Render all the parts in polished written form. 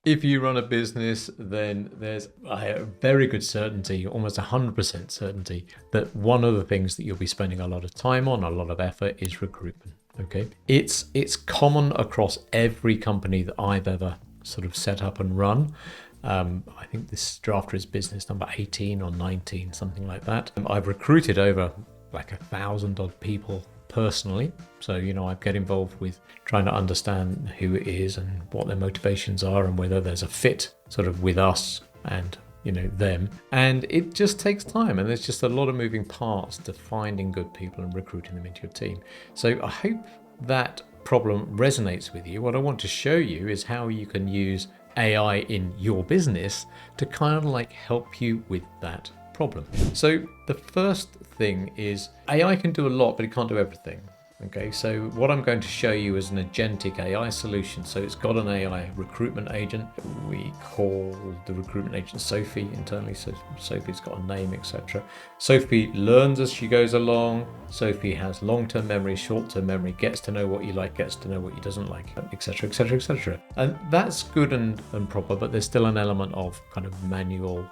If you run a business, then there's a very good certainty, almost 100% certainty, that one of the things that you'll be spending a lot of time on, a lot of effort, is recruitment. Okay, it's common across every company that I've ever sort of set up and run. I think this Draftr is business number 18 or 19, something like that. I've recruited over like 1,000 odd people personally. So, I get involved with trying to understand who it is and what their motivations are and whether there's a fit sort of with us and, them. And it just takes time, and there's just a lot of moving parts to finding good people and recruiting them into your team. So I hope that problem resonates with you. What I want to show you is how you can use AI in your business to kind of like help you with that problem. So the first thing is AI can do a lot, but it can't do everything. Okay, so what I'm going to show you is an agentic AI solution. So it's got an AI recruitment agent. We call the recruitment agent Sophie internally. So Sophie's got a name, etc. Sophie learns as she goes along. Sophie has long-term memory, short-term memory, gets to know what you like, gets to know what you doesn't like, etc., etc., etc. And that's good and proper, but there's still an element of kind of manual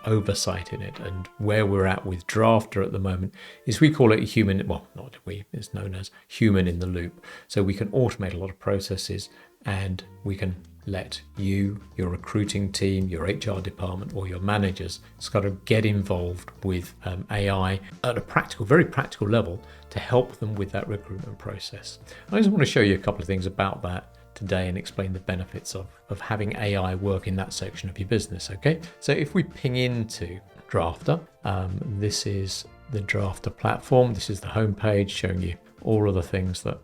oversight in it. And where we're at with Draftr at the moment is we call it a human, well, not we, it's known as human in the loop. So we can automate a lot of processes, and we can let you, your recruiting team, your HR department, or your managers sort of get involved with AI at a practical, very practical level to help them with that recruitment process. I just want to show you a couple of things about that today and explain the benefits of having AI work in that section of your business. Okay, so if we ping into Draftr, this is the Draftr platform. This is the homepage showing you all of the things that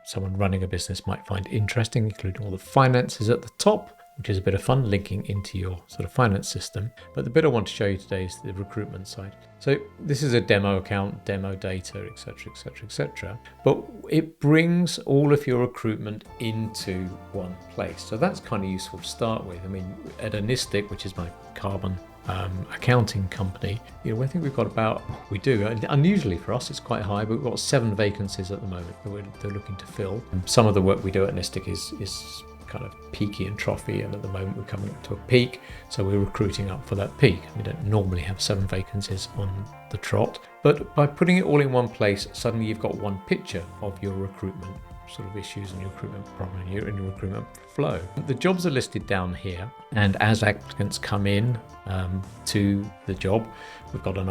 someone running a business might find interesting, including all the finances at the top, which is a bit of fun, linking into your sort of finance system. But the bit I want to show you today is the recruitment side. So this is a demo account, demo data, etc., etc., etc. But it brings all of your recruitment into one place. So that's kind of useful to start with. I mean, at Anistic, which is my carbon accounting company, I think we've got about, unusually for us, it's quite high, but we've got 7 vacancies at the moment that they're looking to fill. And some of the work we do at Anistic is kind of peaky and trophy, and at the moment we're coming up to a peak, so we're recruiting up for that peak. We don't normally have 7 vacancies on the trot, but by putting it all in one place, suddenly you've got one picture of your recruitment sort of issues and your recruitment problem and your recruitment flow. The jobs are listed down here, and as applicants come in to the job, we've got an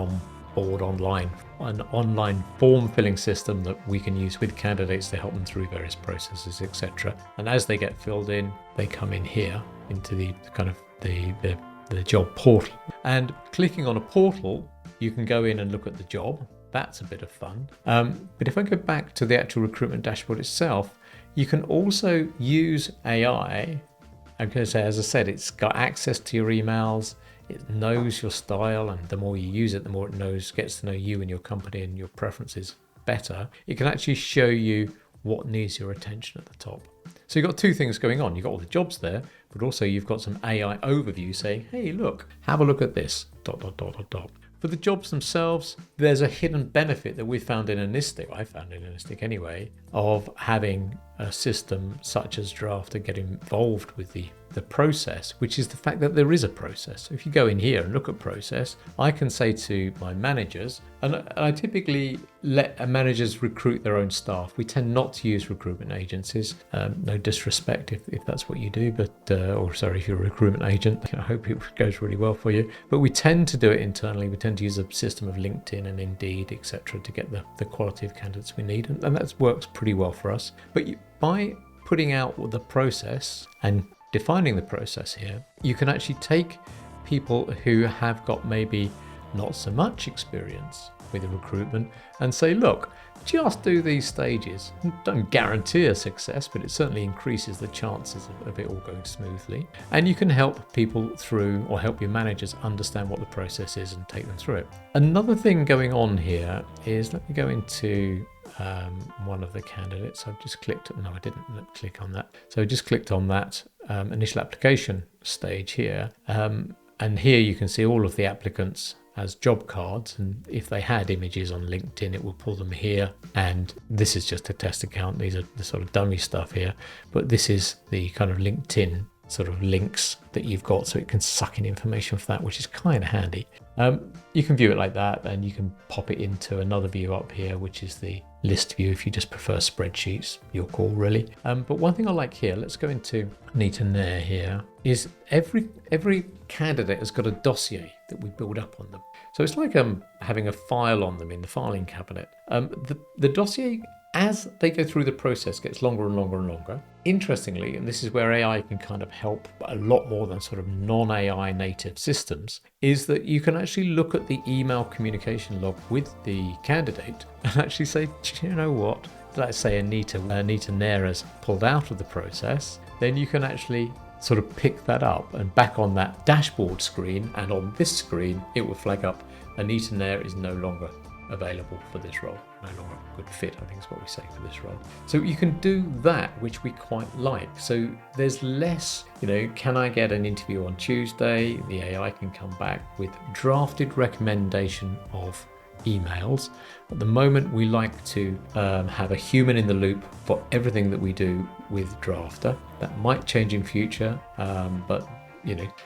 online form filling system that we can use with candidates to help them through various processes, etc. And as they get filled in, they come in here into the kind of the job portal. And clicking on a portal, you can go in and look at the job. That's a bit of fun. But if I go back to the actual recruitment dashboard itself, you can also use AI. As I said, it's got access to your emails. It knows your style, and the more you use it, the more it gets to know you and your company and your preferences better. It can actually show you what needs your attention at the top. So you've got 2 things going on. You've got all the jobs there, but also you've got some AI overview saying, hey, look, have a look at this, ... For the jobs themselves, there's a hidden benefit that we found in Anistic, I found in Anistic anyway, of having a system such as Draftr get involved with the process, which is the fact that there is a process. So if you go in here and look at process, I can say to my managers, and I typically let managers recruit their own staff. We tend not to use recruitment agencies. No disrespect if that's what you do, but if you're a recruitment agent, I hope it goes really well for you. But we tend to do it internally. We tend to use a system of LinkedIn and Indeed, etc., to get the quality of candidates we need, and that works pretty well for us. But by putting out the process and defining the process here, you can actually take people who have got maybe not so much experience with the recruitment and say, look, just do these stages. Don't guarantee a success, but it certainly increases the chances of it all going smoothly. And you can help people through, or help your managers understand what the process is and take them through it. Another thing going on here is, let me go into one of the candidates. I've just clicked, no, I didn't click on that. So I just clicked on that initial application stage here. And here you can see all of the applicants as job cards, and if they had images on LinkedIn, it will pull them here. And this is just a test account. These are the sort of dummy stuff here, but this is the kind of LinkedIn sort of links that you've got, so it can suck in information for that, which is kind of handy. You can view it like that, and you can pop it into another view up here, which is the list view. If you just prefer spreadsheets, your call really. But one thing I like here, let's go into Neat and Nair here, is every candidate has got a dossier that we build up on them. So it's like having a file on them in the filing cabinet. The dossier, as they go through the process, gets longer and longer and longer. Interestingly, and this is where AI can kind of help a lot more than sort of non-AI native systems, is that you can actually look at the email communication log with the candidate and actually say, do you know what? Let's say Anita Nair has pulled out of the process, then you can actually sort of pick that up, and back on that dashboard screen and on this screen, it will flag up Anita Nair is no longer available for this role, no longer a good fit, I think is what we say for this role. So you can do that, which we quite like. So there's less, can I get an interview on Tuesday? The AI can come back with drafted recommendation of emails. At the moment, we like to have a human in the loop for everything that we do with Draftr. That might change in future, but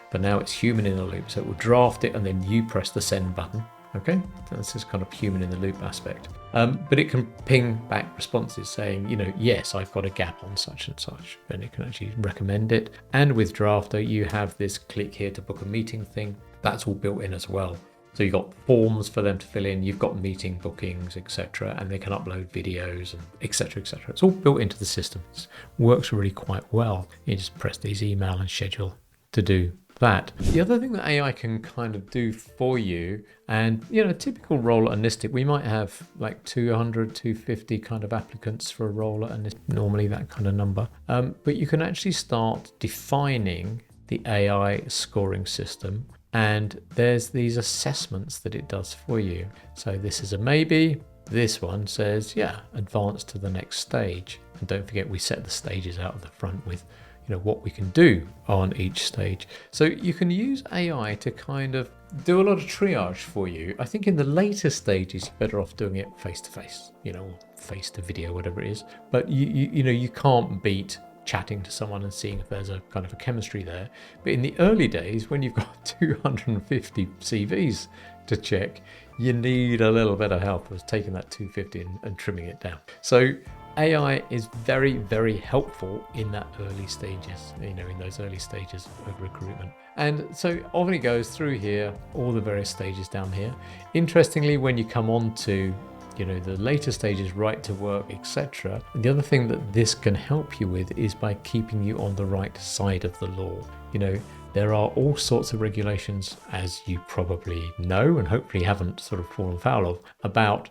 for now it's human in the loop. So it will draft it and then you press the send button. Okay, that's this kind of human in the loop aspect. But it can ping back responses saying, yes, I've got a gap on such and such, and it can actually recommend it. And with Draftr, you have this click here to book a meeting thing. That's all built in as well. So you've got forms for them to fill in, you've got meeting bookings, etc., and they can upload videos and etc., etc. It's all built into the system. It works really quite well. You just press these email and schedule to do that. The other thing that AI can kind of do for you, and a typical role at Anistic, we might have like 200, 250 kind of applicants for a role at Anistic, normally that kind of number. But you can actually start defining the AI scoring system, and there's these assessments that it does for you. So this is a maybe. This one says, advance to the next stage. And don't forget, we set the stages out of the front with what we can do on each stage. So you can use AI to kind of do a lot of triage for you. I think in the later stages, you're better off doing it face to face, or face to video, whatever it is. But you can't beat chatting to someone and seeing if there's a kind of a chemistry there. But in the early days, when you've got 250 CVs to check, you need a little bit of help with taking that 250 and trimming it down. So AI is very, very helpful in that early stages, in those early stages of recruitment. And so often it goes through here, all the various stages down here. Interestingly, when you come on to the later stages, right to work, etc. The other thing that this can help you with is by keeping you on the right side of the law. There are all sorts of regulations, as you probably know, and hopefully haven't sort of fallen foul of, about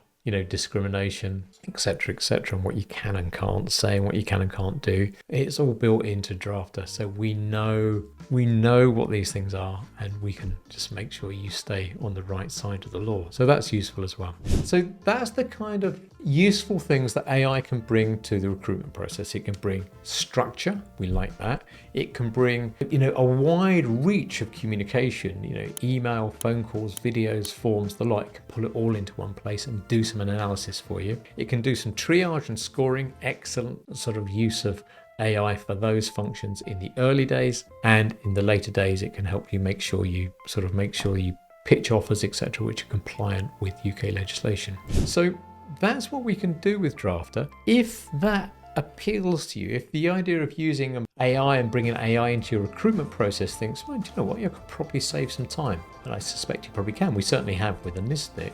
discrimination, etc., and what you can and can't say and what you can and can't do. It's all built into Draftr, so we know what these things are, and we can just make sure you stay on the right side of the law. So that's useful as well. So that's the kind of useful things that AI can bring to the recruitment process. It can bring structure, we like that. It can bring a wide reach of communication, email, phone calls, videos, forms, the like. It can pull it all into one place and do some analysis for you. It can do some triage and scoring, excellent sort of use of AI for those functions in the early days, and in the later days it can help you make sure you pitch offers, etc., which are compliant with UK legislation. So that's what we can do with Draftr. If that appeals to you, if the idea of using AI and bringing AI into your recruitment process thinks, well, do you know what, you could probably save some time, and I suspect you probably can. We certainly have with Anistic.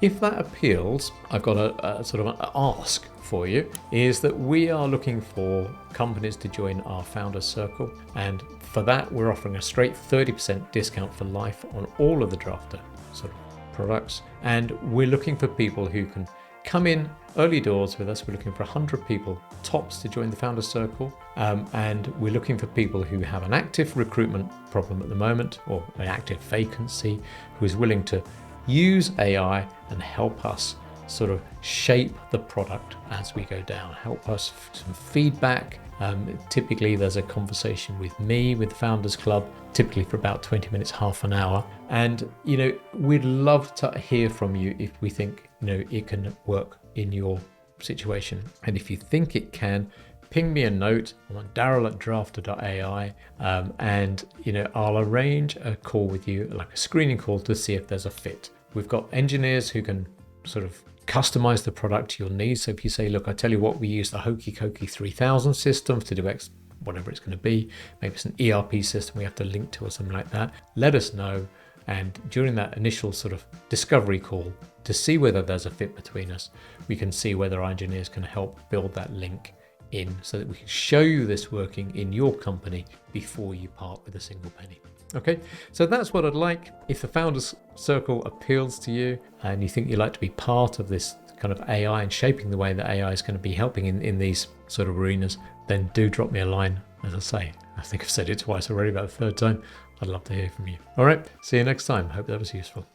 If that appeals, I've got a sort of an ask for you, is that we are looking for companies to join our Founders Circle, and for that we're offering a straight 30% discount for life on all of the Draftr sort of products, and we're looking for people who can come in early doors with us. We're looking for 100 people tops to join the Founders Circle, and we're looking for people who have an active recruitment problem at the moment, or an active vacancy, who is willing to use AI and help us sort of shape the product as we go down, help us some feedback. Typically there's a conversation with me, with Founders Club, typically for about 20 minutes, half an hour. And, we'd love to hear from you if we think, it can work in your situation. And if you think it can, ping me a note. I'm on Daryl@Draftr.ai, and I'll arrange a call with you, like a screening call, to see if there's a fit. We've got engineers who can sort of customize the product to your needs. So if you say, look, I tell you what, we use the Hokey Cokey 3000 system to do X, whatever it's going to be. Maybe it's an ERP system we have to link to or something like that. Let us know. And during that initial sort of discovery call, to see whether there's a fit between us, we can see whether our engineers can help build that link in so that we can show you this working in your company before you part with a single penny. Okay, so that's what I'd like. If the Founders Circle appeals to you and you think you'd like to be part of this kind of AI and shaping the way that AI is going to be helping in these sort of arenas, then do drop me a line. As I say, I think I've said it twice already, about the third time. I'd love to hear from you. All right, see you next time. Hope that was useful.